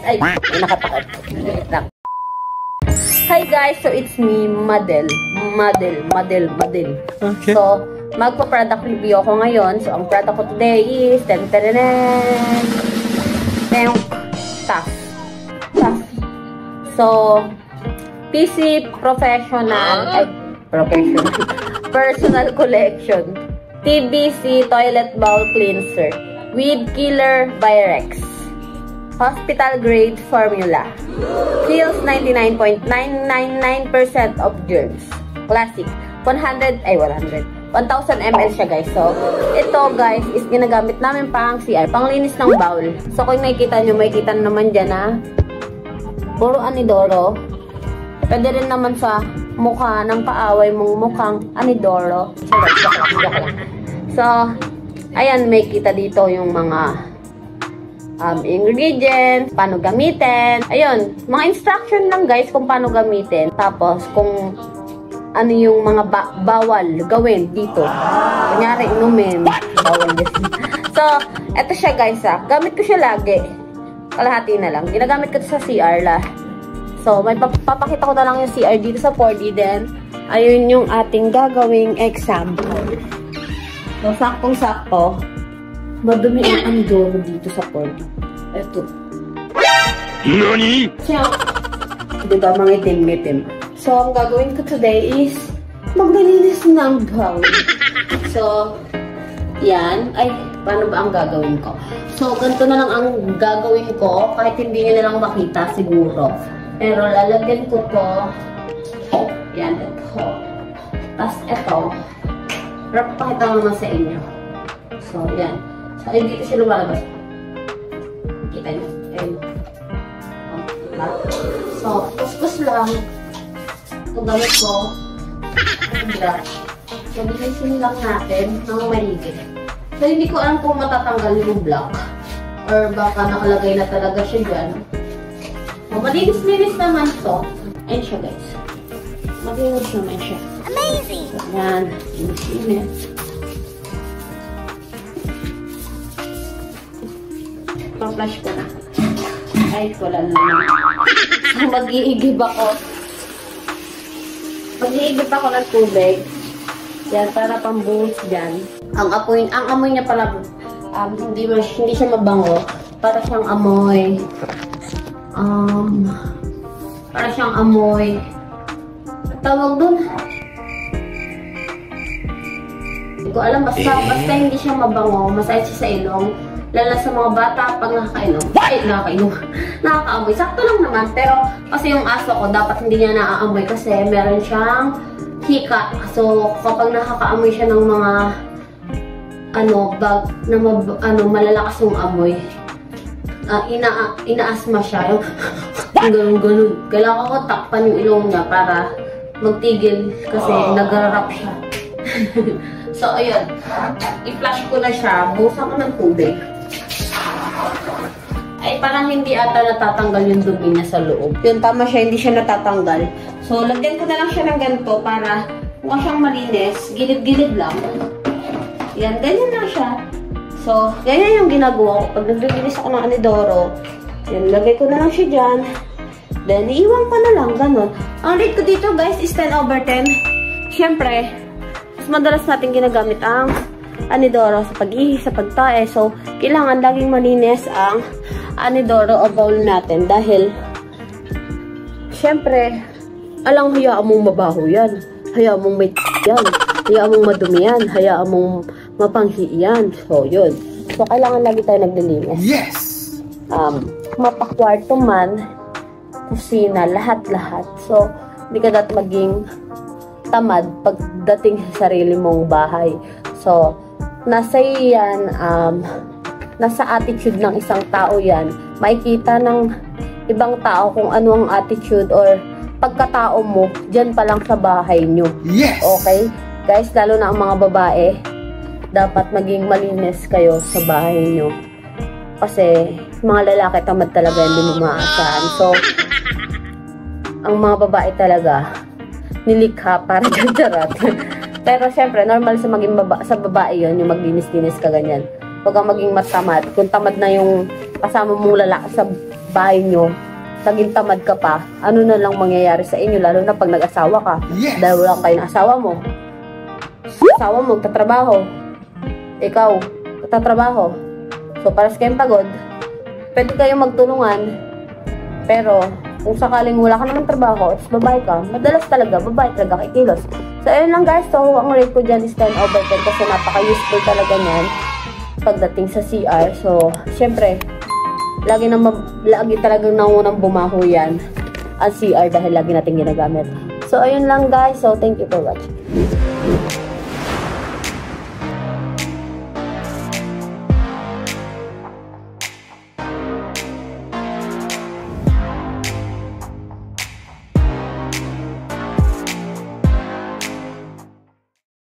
Ay, nakatakot. Hi guys, so it's me, Madel. Okay. So, magpa-product review ako ngayon. So, ang product ko today is TAF. So, PC Personal Collection. TBC Toilet Bowl Cleanser. With Killer Virex. Hospital grade formula. Kills 99.999% of germs. Classic. 1000 ml siya guys. So, ito guys is ginagamit namin pang CR. Panglinis ng bowl. So, kung makikita nyo, makikita naman dyan na puro anidoro. Pwede rin naman sa mukha ng kaaway mong mukhang anidoro. So, ayan, makikita dito yung mga ingredients, paano gamitin. Ayun, mga instruction lang guys kung paano gamitin. Tapos, kung ano yung mga bawal gawin dito. Kunyari, inumin. Bawal din. So, eto siya guys ha. Gamit ko siya lagi. Kalahati na lang. Ginagamit ko sa CR la. So, may papakita ko na lang yung CR dito sa 4D. Then, ayun yung ating gagawing example. So, saktong-sakto. Madumi ang anidoro dito sa 4D. Eto. NANI? Siya. Diba, mga itim-itim. So, ang gagawin ko today is maglilinis ng bowl. So, yan. Ay, paano ba ang gagawin ko? So, ganito na lang ang gagawin ko. Kahit hindi nyo na lang makita siguro. Pero, lalagyan ko to. Yan, ito. Tapos, ito. Pakita ko naman sa inyo. So, yan. So, ay, dito siya lumalabas. Kita nyo. Ayun. So, kuskus lang. Ito gamit ko. So, linisin lang natin ng maigi. So, hindi ko alam kung matatanggal yung block. Or baka nakalagay na talaga siya dyan. So, malinis-linis naman to. Ayun siya, guys. Malinis naman siya. Amazing! So, yan. Linis-linis. Pa-flash ko na. Ay, wala naman. So, mag-iigib ako. Mag-iigib ako ng tubig. Yan, para pambuhos dyan. Ang amoy niya pala, hindi siya mabango. Para siyang amoy, tawag dun. Hindi ko alam, basta hindi siya mabango, masakit siya sa ilong. Lalo sa mga bata, pag nakakaamoy. Sakto lang naman, pero kasi yung aso ko, dapat hindi niya naaamoy kasi meron siyang hika. So, kapag nakakaamoy siya ng mga malalakas yung amoy, inaasma siya. Yung ganun. Kailangan ko takpan yung ilong niya para magtigil kasi nag-rap siya. So, ayun. I-flush ko na siya. Buhusan ko ng tubig. Ay, parang hindi ata natatanggal yung dumi niya sa loob. Yun, tama siya. Hindi siya natatanggal. So, lagyan ko na lang siya ng ganito para mukha siyang malinis. Gilid-gilid lang. Yan, ganyan lang siya. So, ganyan yung ginagawa ko. Pag naglilinis ako ng anidoro, yan, lagay ko na lang siya dyan. Then, iiwan ko na lang. Ganon. Ang rate ko dito, guys, is 10/10. Siyempre, mas madalas natin ginagamit ang anidoro sa pag-ihi, sa pagtae. So, kailangan laging malinis ang anidoro o bowl natin dahil syempre, hayaan mong mabaho yan. Hayaan mong may yan. Hayaan mong madumi yan. Hayaan mong mapanghi yan. So, yun. So, kailangan lagi tayo naglilinis. Yes! Mapakwarto man, kusina, lahat-lahat. So, hindi ka dapat maging tamad pagdating sa sarili mong bahay. So, nasa yan, nasa attitude ng isang tao yan. Makikita ng ibang tao kung ano ang attitude or pagkatao mo dyan pa lang sa bahay nyo. Yes! Okay? Guys, lalo na ang mga babae, dapat maging malinis kayo sa bahay nyo. Kasi, mga lalaki tamad talaga, hindi mo maaasahan. So, ang mga babae talaga, nilikha para gandarat. Pero, syempre, normal sa maging sa babae yon yung maglinis-linis ka ganyan. Huwag kang maging matamad. Kung tamad na yung kasama mong lalaki sa bahay nyo, taging tamad ka pa, ano na lang mangyayari sa inyo, lalo na pag nag-asawa ka. Yes! Dahil wala kayo ng asawa mo. Asawa mo, tatrabaho. Ikaw, tatrabaho. So, para sa kayong pagod, pwede kayong magtulungan. Pero, kung sakaling wala ka naman trabaho, at babae ka, madalas talaga, babae talaga kikilos. So, ayun lang guys. So, ang rate ko dyan is 10/10 kasi napaka-useful talaga niyan pagdating sa CR. So, syempre, lagi talagang nangunang bumaho yan ang CR dahil lagi natin ginagamit. So, ayun lang guys. So, thank you for watching.